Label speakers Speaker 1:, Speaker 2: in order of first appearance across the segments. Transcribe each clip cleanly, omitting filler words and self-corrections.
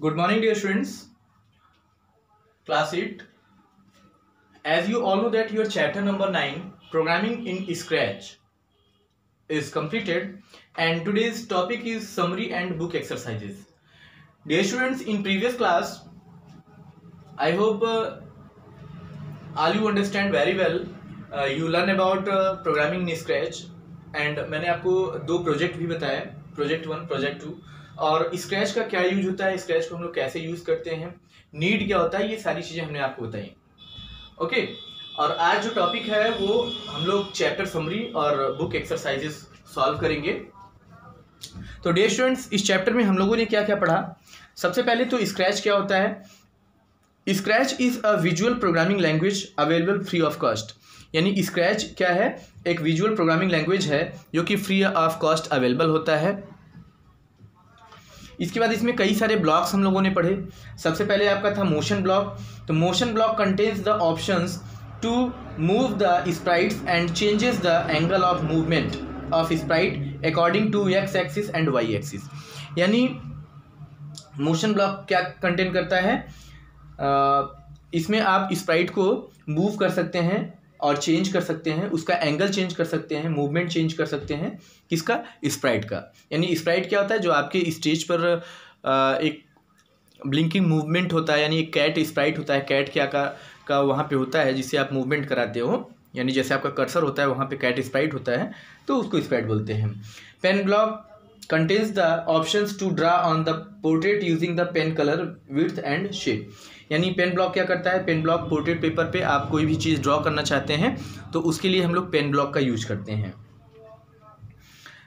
Speaker 1: Good morning, dear students. Class 8. As you all know that your chapter number 9, Programming in Scratch, is completed, and today's topic is summary and book exercises. Dear students, in previous class, I hope all you understand very well. You learn about programming in Scratch, and मैंने आपको दो project भी बताया, project 1, project 2, और scratch का क्या use होता है, स्क्रैच को हम लोग कैसे यूज करते हैं, नीड क्या होता है, ये सारी चीजें हमने आपको बताई। ओके, और आज जो टॉपिक है वो हम लोग चैप्टर समरी और बुक एक्सरसाइजेस सॉल्व करेंगे। तो डियर स्टूडेंट्स, इस चैप्टर में हम लोगों ने क्या क्या पढ़ा। सबसे पहले तो स्क्रैच क्या होता है। Scratch is a visual programming language available free of cost. यानी स्क्रैच क्या है, एक विजुअल प्रोग्रामिंग लैंग्वेज है जो कि फ्री ऑफ कॉस्ट अवेलेबल होता है। इसके बाद इसमें कई सारे ब्लॉक्स हम लोगों ने पढ़े। सबसे पहले आपका था मोशन ब्लॉक। तो motion block contains the options to move the sprites and changes the angle of movement of sprite according to X axis and Y axis. यानी मोशन ब्लॉक क्या कंटेन करता है, इसमें आप स्प्राइट को मूव कर सकते हैं और चेंज कर सकते हैं, उसका एंगल चेंज कर सकते हैं, मूवमेंट चेंज कर सकते हैं, किसका, स्प्राइट का। यानी स्प्राइट क्या होता है, जो आपके स्टेज पर एक ब्लिंकिंग मूवमेंट होता है, यानी एक कैट स्प्राइट होता है, कैट क्या का वहाँ पे होता है जिससे आप मूवमेंट कराते हो, यानी जैसे आपका कर्सर होता है वहाँ पे कैट स्प्राइट होता है, तो उसको स्प्राइट बोलते हैं। Pen block contains the options to draw on the portrait using the pen color, width and shape। यानी पेन ब्लॉक क्या करता है, पेन ब्लॉक पोर्ट्रेट पेपर पे आप कोई भी चीज़ ड्रॉ करना चाहते हैं तो उसके लिए हम लोग पेन ब्लॉक का यूज करते हैं।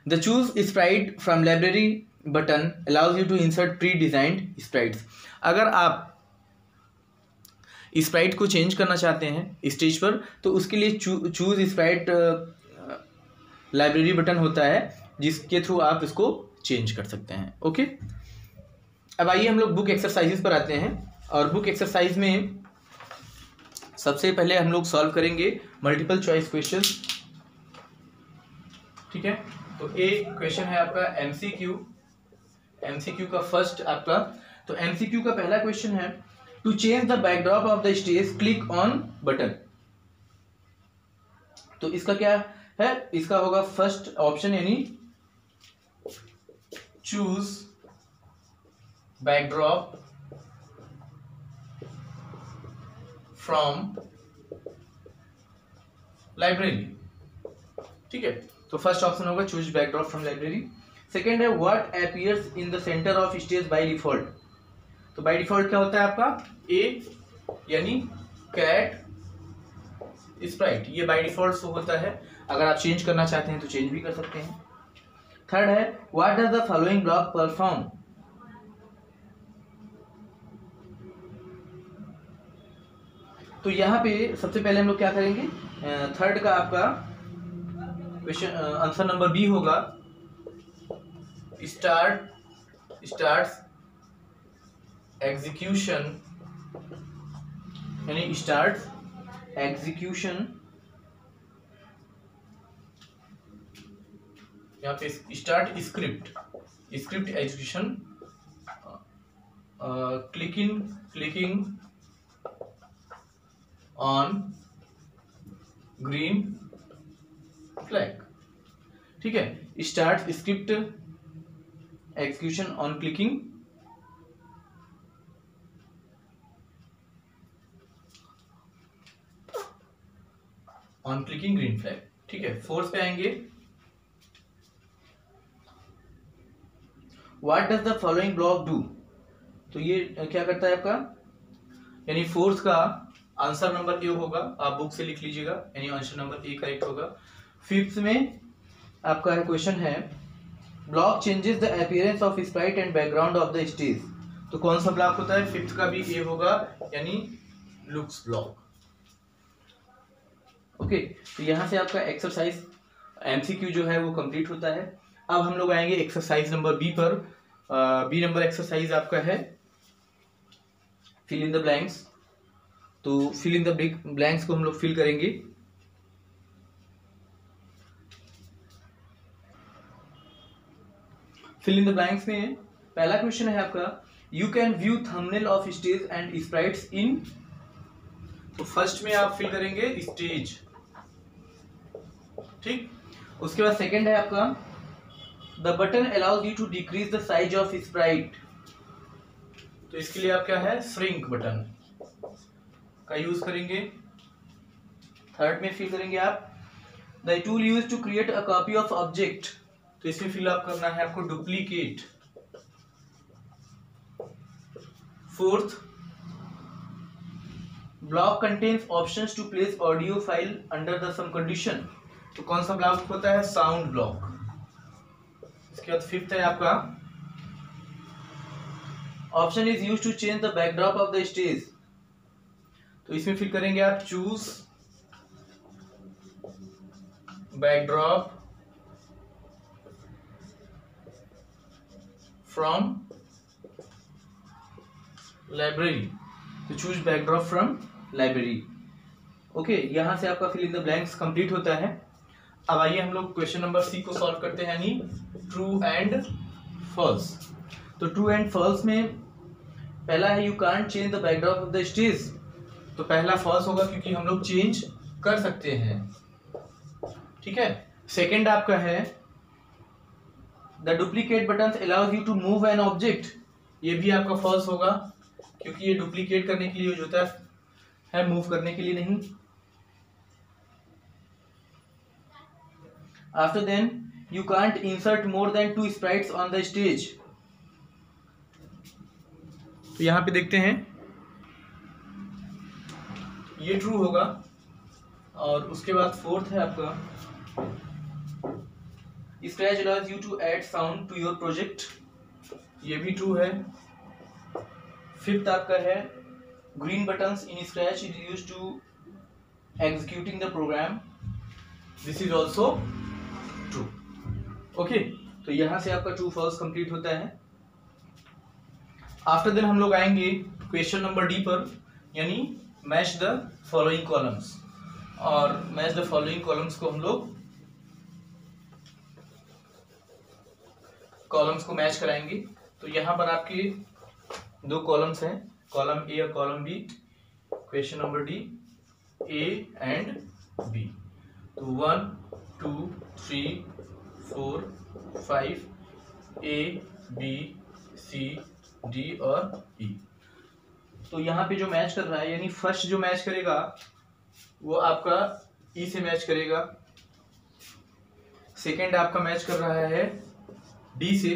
Speaker 1: The choose sprite from library button allows you to insert pre designed sprites. अगर आप स्प्राइट को चेंज करना चाहते हैं स्टेज पर तो उसके लिए चूज स्प्राइट लाइब्रेरी बटन होता है जिसके थ्रू आप इसको चेंज कर सकते हैं। ओके, अब आइए हम लोग बुक एक्सरसाइजेस पर आते हैं। और बुक एक्सरसाइज में सबसे पहले हम लोग सॉल्व करेंगे मल्टीपल चॉइस क्वेश्चन। ठीक है, तो ए क्वेश्चन है आपका एमसीक्यू का फर्स्ट आपका। तो एमसीक्यू का पहला क्वेश्चन है, to change the backdrop of the stage click on button. तो इसका क्या है, इसका होगा फर्स्ट ऑप्शन, यानी चूज बैकड्रॉप फ्रॉम लाइब्रेरी। ठीक है, तो फर्स्ट ऑप्शन होगा choose backdrop from library. Second है, what appears in the centre of stage by default. तो बाय डिफॉल्ट क्या होता है आपका, ए यानी कैट स्प्राइट, ये बाय डिफॉल्ट शो होता है। अगर आप चेंज करना चाहते हैं तो चेंज भी कर सकते हैं। थर्ड है, what does the following block perform. तो यहां पे सबसे पहले हम लोग क्या करेंगे, थर्ड का आपका क्वेश्चन आंसर नंबर बी होगा, स्टार्ट्स एग्जीक्यूशन, यानी स्टार्ट्स एग्जीक्यूशन, यहाँ पे start script execution clicking on green flag. ठीक है, start script execution on clicking green flag. ठीक है, फोर्थ पे आएंगे, what does the following block do. तो ये क्या करता है आपका, यानी फोर्थ का आंसर नंबर ए होगा, आप बुक से लिख लीजिएगा, यानी आंसर नंबर ए करेक्ट होगा। फिफ्थ में आपका क्वेश्चन है, block changes the appearance of Sprite and background of the stage. तो कौन सा ब्लॉक होता है, फिफ्थ का भी ए होगा, यानी लुक्स ब्लॉक। ओके, तो यहां से आपका एक्सरसाइज एमसीक्यू जो है वो कंप्लीट होता है। अब हम लोग आएंगे एक्सरसाइज नंबर बी पर। बी नंबर एक्सरसाइज आपका है फिल इन द ब्लैंक्स। तो फिल इन द ब्लैंक्स को हम लोग फिल करेंगे। फिल इन द ब्लैंक्स में पहला क्वेश्चन है आपका, you can view thumbnail of stage and sprites in. तो फर्स्ट में आप फिल करेंगे स्टेज, ठीक। उसके बाद सेकंड है आपका the button allows you to decrease the size of sprite. तो इसके लिए आप क्या है, श्रिंक बटन का यूज करेंगे। थर्ड में फिल करेंगे आप the tool use to create a copy of object. तो इसमें फिल आप करना है आपको duplicate. Fourth, block contains options to place audio file under the some condition. तो कौन सा ब्लॉक होता है, साउंड ब्लॉक। इसके बाद फिफ्थ है आपका option is use to change the backdrop of the stage. तो इसमें फिल करेंगे आप चूज बैकड्रॉप फ्रॉम लाइब्रेरी। तो choose backdrop from library. Okay, यहां से आपका fill in the blanks complete होता है। अब आइए हम लोग क्वेश्चन नंबर सी को सॉल्व करते हैं, यानी ट्रू एंड फॉल्स। तो ट्रू एंड फॉल्स में पहला है you can't change the backdrop of the stage. तो पहला फॉल्स होगा क्योंकि हम लोग चेंज कर सकते हैं, ठीक है। सेकंड आपका है the duplicate buttons allows you to move an object. ये भी आपका फॉल्स होगा क्योंकि ये डुप्लीकेट करने के लिए यूज होता है, मूव करने के लिए नहीं। After then, you can't insert more than 2 sprites on the stage. तो यहां पे देखते हैं ये ट्रू होगा। और उसके बाद फोर्थ है आपका Scratch allows you to add sound to your project। ये भी ट्रू है। फिफ्थ आपका है green buttons in Scratch is used to executing the program। This is also true. Okay, तो यहां से आपका ट्रू फॉल्स कंप्लीट होता है। आफ्टर देन हम लोग आएंगे क्वेश्चन नंबर डी पर, यानी मैच द फॉलोइंग कॉलम्स। और मैच द फॉलोइंग कॉलम्स को हम लोग कॉलम्स को मैच कराएंगे। तो यहां पर आपके दो कॉलम्स हैं, कॉलम ए और column B. Question number D, A and B. तो 1 2 3 4 5 ए बी सी डी और ई। तो यहाँ पे जो मैच कर रहा है, यानी फर्स्ट जो मैच करेगा वो आपका ई से मैच करेगा। सेकंड आपका मैच कर रहा है डी से,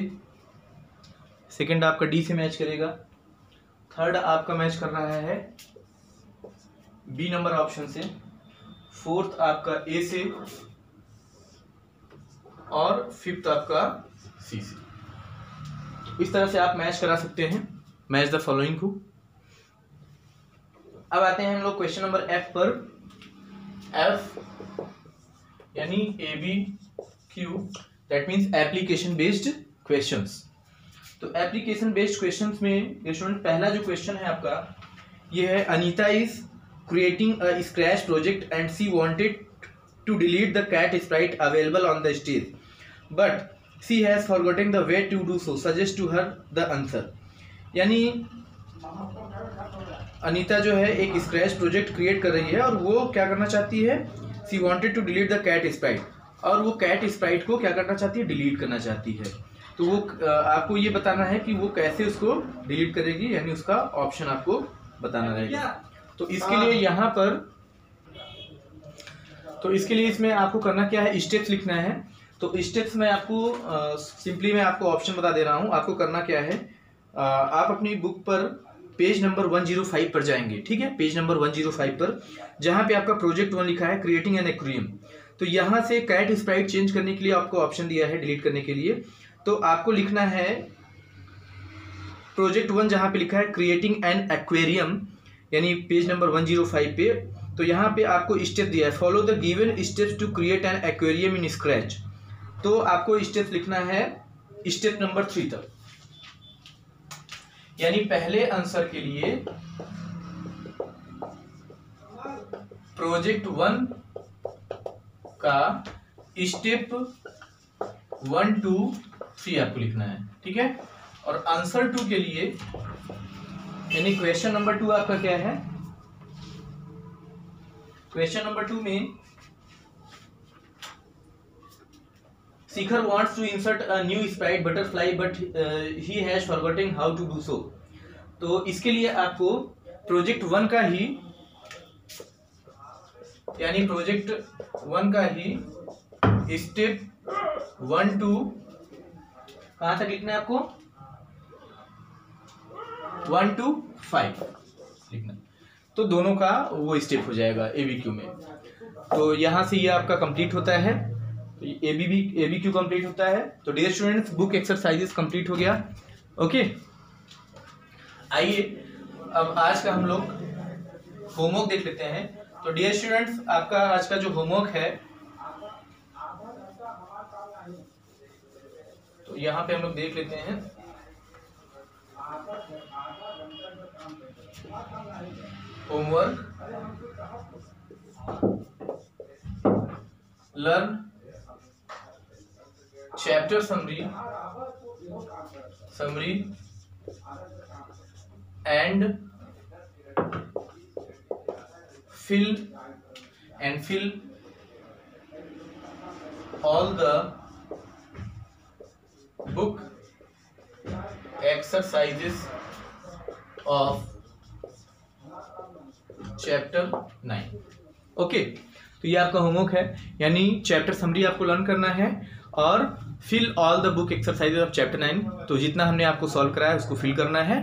Speaker 1: सेकंड आपका डी से मैच करेगा। थर्ड आपका मैच कर रहा है बी नंबर ऑप्शन से। फोर्थ आपका ए से और फिफ्थ आपका सी से। इस तरह से आप मैच करा सकते हैं, मैच द फॉलोइंग को। अब आते हैं हम लोग क्वेश्चन नंबर एफ पर। एफ यानी A B Q, that means application based questions. तो एप्लीकेशन बेस्ड क्वेश्चंस में स्टूडेंट पहला जो क्वेश्चन है आपका ये है, Anita is creating a scratch project and she wanted to delete the cat sprite available on the stage, but she has forgotten the way to do so. Suggest to her the answer। यानी अनीता जो है एक scratch project create कर रही है और वो क्या करना चाहती है, she wanted to delete the cat sprite, और वो कैट स्प्राइट को क्या करना चाहती है, डिलीट करना चाहती है। तो वो आपको ये बताना है कि वो कैसे उसको डिलीट करेगी, यानी उसका ऑप्शन आपको बताना रहेगा। तो इसके लिए यहाँ पर, तो इसके लिए इसमें आपको करना क्या है, स्टेप्स लिखना है। तो स्टेप्स में आपको सिंपली मैं आपको ऑप्शन बता दे रहा हूँ। आपको करना क्या है, आप अपनी बुक पर पेज नंबर 105 पर जाएंगे, ठीक है, पेज नंबर 105 पर, जहाँ पे आपका प्रोजेक्ट 1 लिखा है, क्रिएटिंग एन एक्वेरियम। तो यहाँ से कैट स्प्राइट चेंज करने के लिए आपको ऑप्शन दिया है, डिलीट करने के लिए। तो आपको लिखना है प्रोजेक्ट 1 जहाँ पे लिखा है क्रिएटिंग एन एक्वेरियम, यानी पेज नंबर 105 पे। तो यहाँ पे आपको स्टेप दिया है, follow the given steps to create an aquarium in scratch. तो आपको स्टेप लिखना है स्टेप नंबर 3 तक, यानी पहले आंसर के लिए प्रोजेक्ट 1 का स्टेप 1 2 3 आपको लिखना है, ठीक है। और आंसर 2 के लिए यानी क्वेश्चन नंबर 2 आपका क्या है? क्वेश्चन नंबर 2 में शिखर wants to insert a new sprite butterfly but he has forgotten how to do so. तो इसके लिए आपको प्रोजेक्ट 1 का ही यानी प्रोजेक्ट 1 का ही स्टेप 1 to कहाँ तक लिखना है आपको? 1 to 5 लिखना। तो दोनों का वो स्टेप हो जाएगा एबीक्यू में। तो यहाँ से ये आपका कंप्लीट होता है, तो एबीक्यू कंप्लीट होता है। तो dear students, book exercises complete हो गया। ओके, आइए अब आज का हम लोग होमवर्क देख लेते हैं। तो डियर स्टूडेंट्स, आपका आज का जो होमवर्क है, तो यहाँ पे हम लोग देख लेते हैं। Homework, learn chapter summary and fill all the book exercises of chapter 9। Okay, तो ये आपका होमवर्क है, यानी चैप्टर समरी आपको लर्न करना है और fill all the book exercises of chapter 9। तो जितना हमने आपको सॉल्व कराया है उसको फिल करना है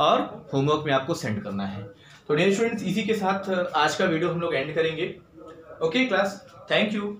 Speaker 1: और होमवर्क में आपको सेंड करना है। तो डियर स्टूडेंट्स, इसी के साथ आज का वीडियो हम लोग एंड करेंगे। Okay class, thank you.